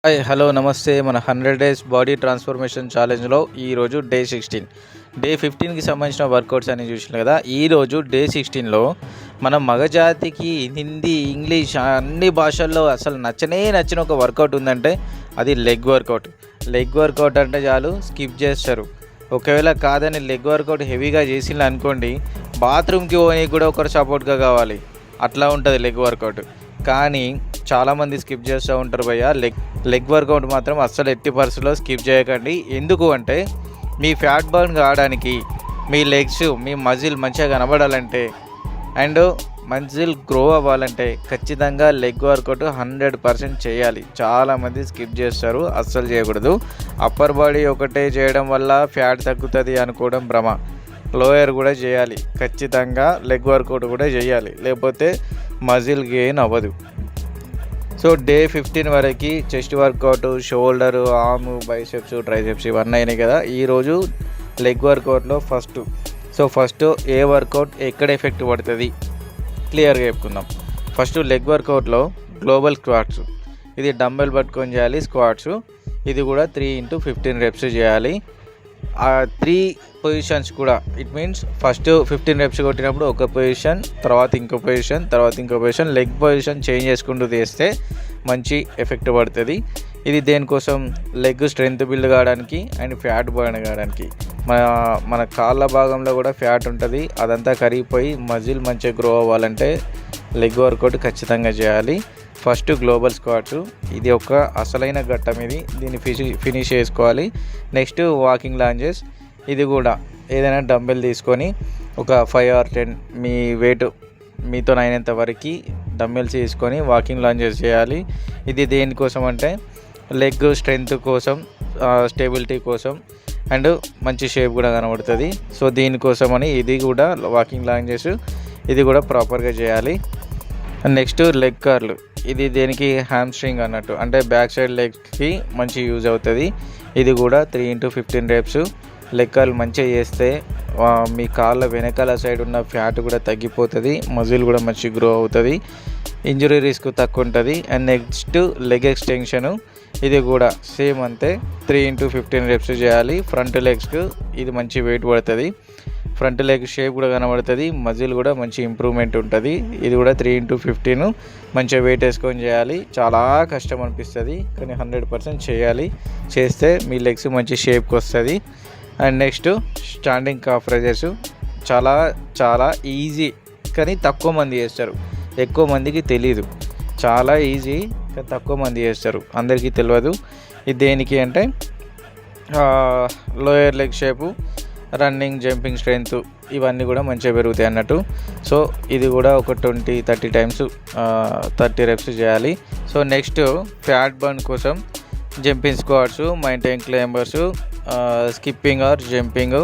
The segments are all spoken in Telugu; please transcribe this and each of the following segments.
హాయ్ హలో నమస్తే. మన 100 డేస్ బాడీ ట్రాన్స్ఫర్మేషన్ ఛాలెంజ్లో ఈరోజు డే 16, డే 15కి సంబంధించిన వర్కౌట్స్ అని చూసినాం కదా. ఈరోజు డే 16లో మన మగజాతికి హిందీ, ఇంగ్లీష్ అన్ని భాషల్లో అసలు నచ్చిన ఒక వర్కౌట్ ఉందంటే అది లెగ్ వర్కౌట్. లెగ్ వర్కౌట్ అంటే చాలు స్కిప్ చేస్తారు. ఒకవేళ కాదని లెగ్ వర్కౌట్ హెవీగా చేసింది అనుకోండి, బాత్రూమ్కి పోయి కూడా ఒకరు సపోర్ట్గా కావాలి, అట్లా ఉంటుంది లెగ్ వర్కౌట్. కానీ చాలామంది స్కిప్ చేస్తూ ఉంటారు భయ్య. లెగ్ వర్కౌట్ మాత్రం అస్సలు ఎట్టి పరిస్థితుల్లో స్కిప్ చేయకండి. ఎందుకు అంటే మీ ఫ్యాట్ బర్న్ కావడానికి, మీ లెగ్స్, మీ మజిల్ మంచిగా కనబడాలంటే అండ్ మజిల్ గ్రో అవ్వాలంటే ఖచ్చితంగా లెగ్ వర్కౌట్ 100% చేయాలి. చాలామంది స్కిప్ చేస్తారు, అస్సలు చేయకూడదు. అప్పర్ బాడీ ఒకటే చేయడం వల్ల ఫ్యాట్ తగ్గుతుంది అనుకోవడం భ్రమ. లోయర్ కూడా చేయాలి, ఖచ్చితంగా లెగ్ వర్కౌట్ కూడా చేయాలి, లేకపోతే మజిల్ గెయిన్ అవ్వదు. సో డే 15 వరకు chest workout, shoulder, arm, biceps, triceps ఇవన్నీ అయినాయి కదా. ఈరోజు లెగ్ వర్కౌట్లో ఫస్ట్ ఏ వర్కౌట్ ఎక్కడ ఎఫెక్ట్ పడుతుంది క్లియర్గా చెప్పుకుందాం. ఫస్ట్ లెగ్ వర్కౌట్లో గ్లోబల్ స్క్వాట్స్, ఇది డంబెల్ పట్టుకొని చేయాలి. స్క్వాట్స్ ఇది కూడా 3x15 రెప్స్ చేయాలి. ఆ 3 పొజిషన్స్ కూడా ఇట్ మీన్స్ ఫస్ట్ 15 రెప్స్ కొట్టినప్పుడు ఒక పొజిషన్, తర్వాత ఇంకో పొజిషన్, తర్వాత ఇంకో పొజిషన్, లెగ్ పొజిషన్ చేంజ్ చేసుకుంటూ తీస్తే మంచి ఎఫెక్ట్ పడుతుంది. ఇది దేనికోసం? లెగ్ స్ట్రెంత్ బిల్డ్ కావడానికి అండ్ ఫ్యాట్ బర్న్ కావడానికి. మన కాళ్ళ భాగంలో కూడా ఫ్యాట్ ఉంటుంది, అదంతా కరిగిపోయి మజిల్ మంచిగా గ్రో అవ్వాలంటే లెగ్ వర్కౌట్ ఖచ్చితంగా చేయాలి. ఫస్ట్ గ్లోబల్ స్క్వాట్స్, ఇది ఒక అసలైన ఘట్టం, దీన్ని ఫినిష్ చేసుకోవాలి. నెక్స్ట్ వాకింగ్ లాంజెస్, ఇది కూడా ఏదైనా డంబెల్ తీసుకొని ఒక 5 or 10 మీ వెయిట్ మీతో అయినంత వరకు డంబెల్స్ తీసుకొని వాకింగ్ లాంజెస్ చేయాలి. ఇది దేనికోసం అంటే లెగ్ స్ట్రెంగ్త్ కోసం, స్టెబిలిటీ కోసం అండ్ మంచి షేప్ కూడా కనబడుతుంది. సో దీనికోసమని ఇది కూడా వాకింగ్ లాంజెస్, ఇది కూడా ప్రాపర్గా చేయాలి. నెక్స్ట్ లెగ్ కర్ల్, ఇది దేనికి? హ్యామ్స్ట్రింగ్ అన్నట్టు, అంటే బ్యాక్ సైడ్ లెగ్కి మంచి యూజ్ అవుతుంది. ఇది కూడా 3x15 రెప్స్. లెగ్ కర్ల్ మంచిగా చేస్తే మీ కాళ్ళ వెనకాల సైడ్ ఉన్న ఫ్యాట్ కూడా తగ్గిపోతుంది, మజిల్ కూడా మంచి గ్రో అవుతుంది, ఇంజురీ రిస్క్ తక్కువ ఉంటుంది. అండ్ నెక్స్ట్ లెగ్ ఎక్స్టెన్షను, ఇది కూడా సేమ్ అంతే 3x15 రెప్స్ చేయాలి. ఫ్రంట్ లెగ్స్కి ఇది మంచి వెయిట్ పడుతుంది, ఫ్రంట్ లెగ్ షేప్ కూడా కనబడుతుంది, మజిల్ కూడా మంచి ఇంప్రూవ్మెంట్ ఉంటుంది. ఇది కూడా 3x15 మంచిగా వెయిట్ వేసుకొని చేయాలి. చాలా కష్టం అనిపిస్తుంది కానీ 100% చేయాలి. చేస్తే మీ లెగ్స్ మంచి షేప్కి వస్తుంది. And next standing calf raisers, చాలా ఈజీ కానీ తక్కువ మంది చేస్తారు, ఎక్కువ మందికి తెలీదు. చాలా ఈజీ కానీ తక్కువ మంది చేస్తారు, అందరికీ తెలియదు. ఇది దేనికి అంటే lower leg shape, running, jumping strength ఇవన్నీ కూడా మంచిగా పెరుగుతాయి అన్నట్టు. సో ఇది కూడా ఒక 20-30 టైమ్స్ 30 రెప్స్ చేయాలి. సో నెక్స్ట్ ఫ్యాట్ బర్న్ కోసం jumping squats, mountain climbers, skipping or jumping,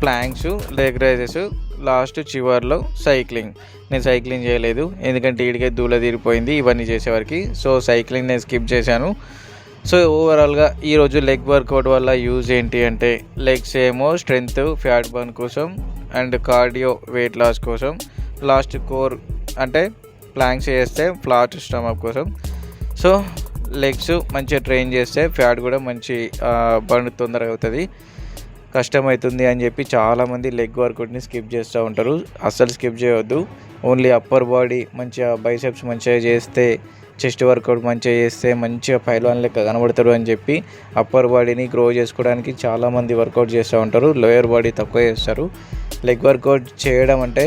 planks, leg raises, last చివర్లో సైక్లింగ్. నేను సైక్లింగ్ చేయలేదు ఎందుకంటే ఈడికే దూల తీరిపోయింది ఇవన్నీ చేసేవారికి. సో సైక్లింగ్ నేను స్కిప్ చేశాను. సో ఓవరాల్గా ఈరోజు లెగ్ వర్కౌట్ వల్ల యూజ్ ఏంటి అంటే లెగ్స్ ఏమో స్ట్రెంగ్త్, ఫ్యాట్ బర్న్ కోసం అండ్ కార్డియో వెయిట్ లాస్ కోసం, లాస్ట్ కోర్ అంటే ప్లాంక్స్ చేస్తే ఫ్లాట్ స్టమక్ కోసం. సో లెగ్స్ మంచిగా ట్రైన్ చేస్తే ఫ్యాట్ కూడా మంచి బర్న్ తొందరగా అవుతుంది. కష్టమవుతుంది అని చెప్పి చాలామంది లెగ్ వర్కౌట్ని స్కిప్ చేస్తూ ఉంటారు, అస్సలు స్కిప్ చేయవద్దు. ఓన్లీ అప్పర్ బాడీ మంచిగా, బైసెప్స్ మంచిగా చేస్తే, చెస్ట్ వర్కౌట్ మంచిగా చేస్తే మంచిగా పైల్వాన్ లెక్క కనబడతారు అని చెప్పి అప్పర్ బాడీని గ్రో చేసుకోవడానికి చాలామంది వర్కౌట్ చేస్తూ ఉంటారు, లోయర్ బాడీ తక్కువ చేస్తారు. లెగ్ వర్కౌట్ చేయడం అంటే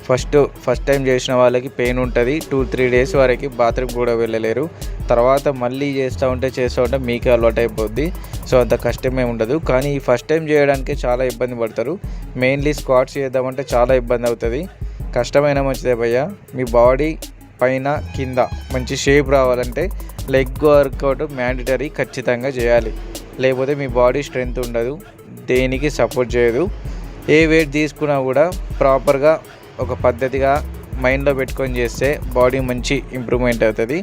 ఫస్ట్ టైం చేసిన వాళ్ళకి పెయిన్ ఉంటుంది, 2-3 డేస్ వరకు బాత్రూమ్ కూడా వెళ్ళలేరు. తర్వాత మళ్ళీ చేస్తూ ఉంటే మీకే అలవాటు అయిపోద్ది. సో అంత కష్టమే ఉండదు. కానీ ఈ ఫస్ట్ టైం చేయడానికి చాలా ఇబ్బంది పడతారు. మెయిన్లీ స్క్వాట్స్ చేద్దామంటే చాలా ఇబ్బంది అవుతుంది. కష్టమైన మంచిదే భయ్య. మీ బాడీ పైన కింద మంచి షేప్ రావాలంటే లెగ్ వర్కౌట్ మ్యాండేటరీ, ఖచ్చితంగా చేయాలి. లేకపోతే మీ బాడీ స్ట్రెంగ్త్ ఉండదు, దేనికి సపోర్ట్ చేయదు. ఏ వెయిట్ తీసుకున్నా కూడా ప్రాపర్గా ఒక పద్ధతిగా మైండ్లో పెట్టుకొని చేస్తే బాడీ మంచి ఇంప్రూవ్మెంట్ అవుతుంది.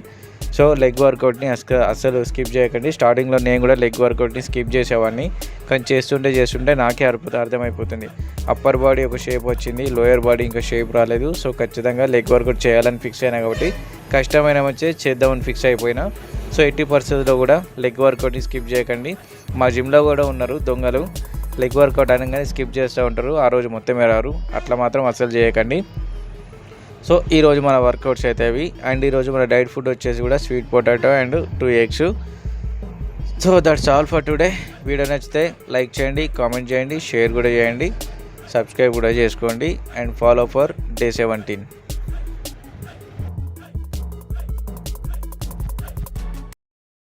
సో లెగ్ వర్కౌట్ని అస్సలు స్కిప్ చేయకండి. స్టార్టింగ్లో నేను కూడా లెగ్ వర్కౌట్ని స్కిప్ చేసేవాడిని, కానీ చేస్తుంటే నాకే అర్థమైపోతుంది. అప్పర్ బాడీ ఒక షేప్ వచ్చింది, లోయర్ బాడీ ఇంకా షేప్ రాలేదు. సో ఖచ్చితంగా లెగ్ వర్కౌట్ చేయాలని ఫిక్స్ అయినా కాబట్టి కష్టమైన వచ్చే చేద్దామని ఫిక్స్ అయిపోయినా. సో ఎట్టి పరిస్థితుల్లో కూడా లెగ్ వర్కౌట్ని స్కిప్ చేయకండి. మా జిమ్లో కూడా ఉన్నారు దొంగలు, లెగ్ వర్కౌట్ అనగానే స్కిప్ చేస్తూ ఉంటారు, ఆ రోజు మొత్తమే రారు. అట్లా మాత్రం అస్సలు చేయకండి. సో ఈరోజు మన వర్కౌట్స్ అయితే అవి. అండ్ ఈరోజు మన డైట్ ఫుడ్ వచ్చేసి కూడా sweet potato and 2 eggs. So that's all for today. Video నచ్చితే లైక్ చేయండి, కామెంట్ చేయండి, షేర్ కూడా చేయండి, సబ్స్క్రైబ్ కూడా చేసుకోండి అండ్ ఫాలో ఫర్ Day 17.